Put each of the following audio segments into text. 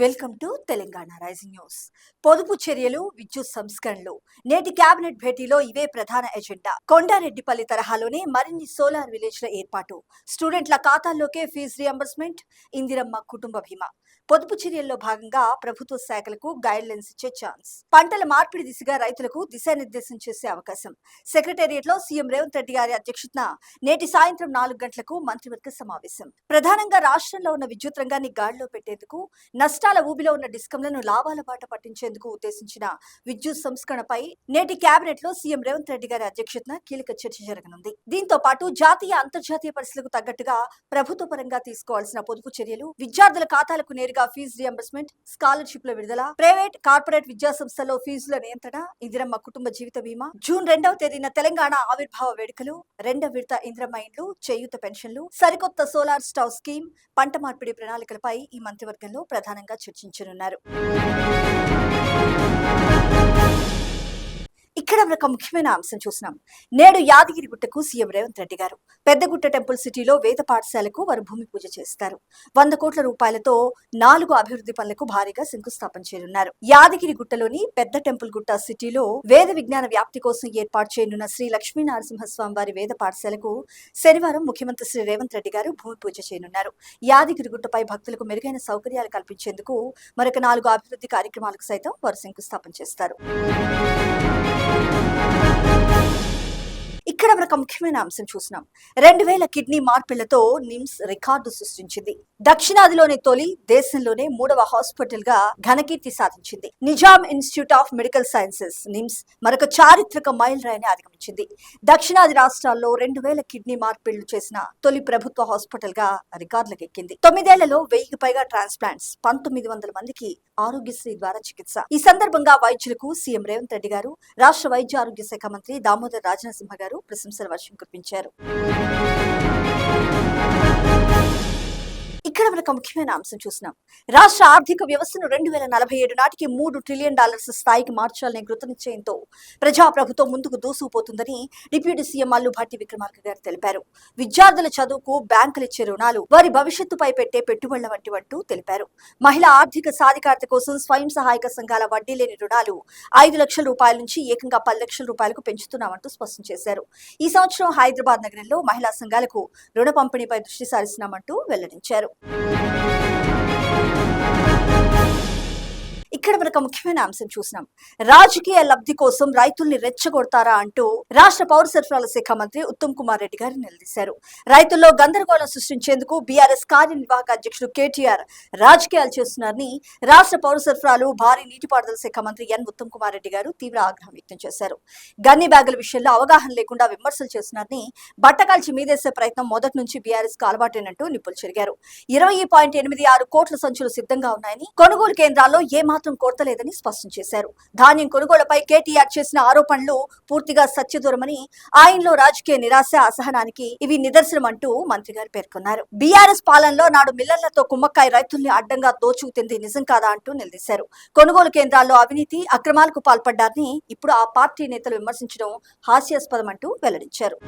Welcome to Telangana rising news. పొదుపు చర్యలు, విద్యుత్ సంస్కరణలు. నేటి కేబినెట్ భేటీలో ఇవే ప్రధాన ఎజెండా. కొండారెడ్డిపల్లి తరహాలోనే మరిన్ని సోలార్ విలేజ్ల ఏర్పాటు, స్టూడెంట్ల ఖాతాల్లోకే ఫీజు రియంబర్స్మెంట్, ఇందిరమ్మ కుటుంబ బీమా. పొదుపు చర్యల్లో భాగంగా ప్రభుత్వ శాఖలకు గైడ్ లైన్స్ ఇచ్చే ఛాన్స్. పంటల మార్పిడి దిశగా రైతులకు దిశానిర్దేశం చేసే అవకాశం. సెక్రటేరియట్ లో సీఎం రేవంత్ రెడ్డి గారి అధ్యక్షతన నేటి సాయంత్రం 4 గంటలకు మంత్రివర్గ సమావేశం. ప్రధానంగా రాష్ట్రంలో ఉన్న విద్యుత్ రంగాన్ని గాడిలో పెట్టేందుకు, నష్టాల ఊబిలో ఉన్న డిస్కంలను లాభాల బాట పట్టించేందుకు ఉద్దేశించిన విద్యుత్ సంస్కరణపై నేటి కేబినెట్ లో సీఎం రేవంత్ రెడ్డి గారి అధ్యక్షతన కీలక చర్చ జరగనుంది. దీంతో పాటు జాతీయ అంతర్జాతీయ పరిస్థితులకు తగ్గట్టుగా ప్రభుత్వ పరంగా తీసుకోవాల్సిన పొదుపు చర్యలు, విద్యార్థుల ఖాతాలకు నేరుగా ఫీజు రియంబర్స్మెంట్, స్కాలర్షిప్ల విడుదల, ప్రైవేట్ కార్పొరేట్ విద్యా సంస్థల్లో ఫీజుల నియంత్రణ, ఇందిరమ్మ కుటుంబ జీవిత బీమా, జూన్ 2వ తేదీన తెలంగాణ ఆవిర్భావ వేడుకలు, 2వ విడత ఇందిరమ్మ ఇండ్లు, చేయూత పెన్షన్లు, సరికొత్త సోలార్ స్టవ్ స్కీమ్, పంట మార్పిడి ప్రణాళికలపై ఈ మంత్రివర్గంలో ప్రధానంగా చర్చించనున్నారు. ఇక్కడ ఒక ముఖ్యమైన అంశం చూసినాం. నేడు యాదగిరిగుట్టకు సీఎం రేవంత్ రెడ్డి గారు పెద్దగుట్ట టెంపుల్ సిటీలో వేద పాఠశాలకు వారు భూమి పూజ చేస్తారు. 100 కోట్ల రూపాయలతో 4 అభివృద్ధి పనులకు భారీగా శంకుస్థాపన చేయనున్నారు. యాదగిరిగుట్టలోని పెద్ద టెంపుల్ గుట్ట సిటీలో వేద విజ్ఞాన వ్యాప్తి కోసం ఏర్పాటు చేయనున్న శ్రీ లక్ష్మీ నరసింహస్వామి వారి వేద పాఠశాలకు శనివారం ముఖ్యమంత్రి శ్రీ రేవంత్ రెడ్డి గారు భూమి పూజ చేయనున్నారు. యాదగిరిగుట్టపై భక్తులకు మెరుగైన సౌకర్యాలు కల్పించేందుకు మరొక 4 అభివృద్ధి కార్యక్రమాలకు సైతం వారు శంకుస్థాపన చేస్తారు. ఇక్కడ ఒక ముఖ్యమైన అంశం చూసినాం. 2000 కిడ్నీ మార్పిళ్లతో నిమ్స్ రికార్డు సృష్టించింది. దక్షిణాదిలోని తొలి, దేశంలోనే 3వ హాస్పిటల్ గా ఘనకీర్తి సాధించింది. Nizam institute of medical sciences NIMS మరొక చారిత్రక మైల్ రాయిని అధిగమించింది. దక్షిణాది రాష్ట్రాల్లో 2000 కిడ్నీ మార్పిళ్లు చేసిన తొలి ప్రభుత్వ హాస్పిటల్ గా రికార్డులకు ఎక్కింది. 9 ఏళ్లలో 1000కి పైగా ట్రాన్స్ప్లాంట్స్, 1900 మందికి ఆరోగ్యశ్రీ ద్వారా చికిత్స. ఈ సందర్భంగా వైద్యులకు సీఎం రేవంత్ రెడ్డి గారు, రాష్ట్ర వైద్య ఆరోగ్య శాఖ మంత్రి దామోదర్ రాజనరసింహ గారు ప్రశంసల వర్షం కురిపించారు. ఇక్కడ మనకు ముఖ్యమైన అంశం చూసినాం. రాష్ట్ర ఆర్థిక వ్యవస్థను 2047 నాటికి $3 ట్రిలియన్ స్థాయికి మార్చాలనే కృతనిశ్చయంతో ప్రజాప్రభుత్వం ముందుకు దూసుకుపోతుందని డిప్యూటీ సీఎం అల్లు భట్టి విక్రమార్క గారు తెలిపారు. విద్యార్థుల చదువుకు బ్యాంకులు ఇచ్చే రుణాలు వారి భవిష్యత్తుపై పెట్టే పెట్టుబడుల వంటివంటూ తెలిపారు. మహిళా ఆర్థిక సాధికారత కోసం స్వయం సహాయక సంఘాల వడ్డీ లేని రుణాలు 5 లక్షల రూపాయల నుంచి ఏకంగా 10 లక్షల రూపాయలకు పెంచుతున్నామంటూ స్పష్టం చేశారు. ఈ సంవత్సరం హైదరాబాద్ నగరంలో మహిళా సంఘాలకు రుణ పంపిణీపై దృష్టి సారిస్తున్నామంటూ వెల్లడించారు. ఇక్కడ మనకు ముఖ్యమైన అంశం చూసినాం. రాజకీయ లబ్ధి కోసం రైతుల్ని రెచ్చగొడతారా అంటూ రాష్ట్ర పౌర సరఫరాల శాఖ మంత్రి ఉత్తమ్ కుమార్ రెడ్డి గారు నిలదీశారు. రైతుల్లో గందరగోళం సృష్టించేందుకు బీఆర్ఎస్ కార్యనిర్వాహక అధ్యక్షుడు కేటీఆర్ రాజకీయాలు చేస్తున్నారని రాష్ట్ర పౌర సరఫరాలు, భారీ నీటిపారుదల శాఖ మంత్రి ఎన్ ఉత్తమ్ కుమార్ రెడ్డి గారు తీవ్ర ఆగ్రహం వ్యక్తం చేశారు. గన్ని బ్యాగుల విషయంలో అవగాహన లేకుండా విమర్శలు చేస్తున్నారని, బట్టకాల్చి మీదేసే ప్రయత్నం మొదటి నుంచి బీఆర్ఎస్ కు అలవాటేనంటూ నిప్పులు చెరిగారు. 20.86 కోట్ల సంచులు సిద్ధంగా ఉన్నాయని, కొనుగోలు కేంద్రాల్లో ఏమాత్రం కోరతలేదని స్పష్టం చేశారు. ధాన్యం కొనుగోలుపై కేటీఆర్ చేసిన ఆరోపణలు పూర్తిగా సత్యదూరమని, ఆయనలో రాజకీయ నిరాశ, అసహనానికి ఇవి నిదర్శనం అంటూ మంత్రి గారు పేర్కొన్నారు. బీఆర్ఎస్ పాలనలో నాడు మిల్లర్లతో కుమ్మక్కాయ రైతుల్ని అడ్డంగా దోచుకుతింది నిజం కాదా అంటూ నిలదీశారు. కొనుగోలు కేంద్రాల్లో అవినీతి, అక్రమాలకు పాల్పడ్డారని ఇప్పుడు ఆ పార్టీ నేతలు విమర్శించడం హాస్యాస్పదం అంటూ వెల్లడించారు.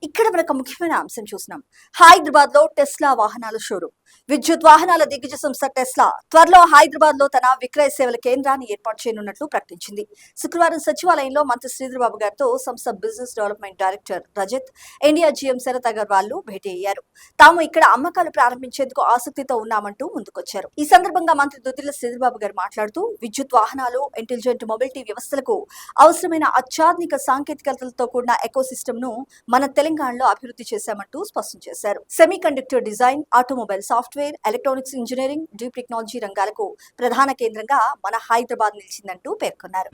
ఇక్కడ మనకు ముఖ్యమైన అంశం చూసినాం. హైదరాబాద్ లో టెస్లా వాహనాల షోరూమ్. విద్యుత్ వాహనాల దిగ్గజ సంస్థ టెస్లా త్వరలో హైదరాబాద్ లో తన విక్రయ సేవల కేంద్రాన్ని ఏర్పాటు చేయనున్నట్లు ప్రకటించింది. శుక్రవారం సచివాలయంలో మంత్రి శ్రీధర్బాబు గారితో సంస్థ business development director Rajat, India GM Sharath Agarwal భేటీ అయ్యారు. తాము ఇక్కడ అమ్మకాలు ప్రారంభించేందుకు ఆసక్తితో ఉన్నామంటూ ముందుకొచ్చారు. ఈ సందర్భంగా మంత్రి దుద్దిళ్ల శ్రీధర్బాబు గారు మాట్లాడుతూ, విద్యుత్ వాహనాలు, ఇంటెలిజెంట్ మొబిలిటీ వ్యవస్థలకు అవసరమైన అత్యాధునిక సాంకేతికతలతో కూడిన ఎకోసిస్టమ్ ను మన తెలంగాణలో అభివృద్ధి చేశామంటూ స్పష్టం చేశారు. Semi conductor design, automobile software, electronics engineering, deep technology రంగాలకు ప్రధాన కేంద్రంగా మన హైదరాబాద్ నిలిచిందంటూ పేర్కొన్నారు.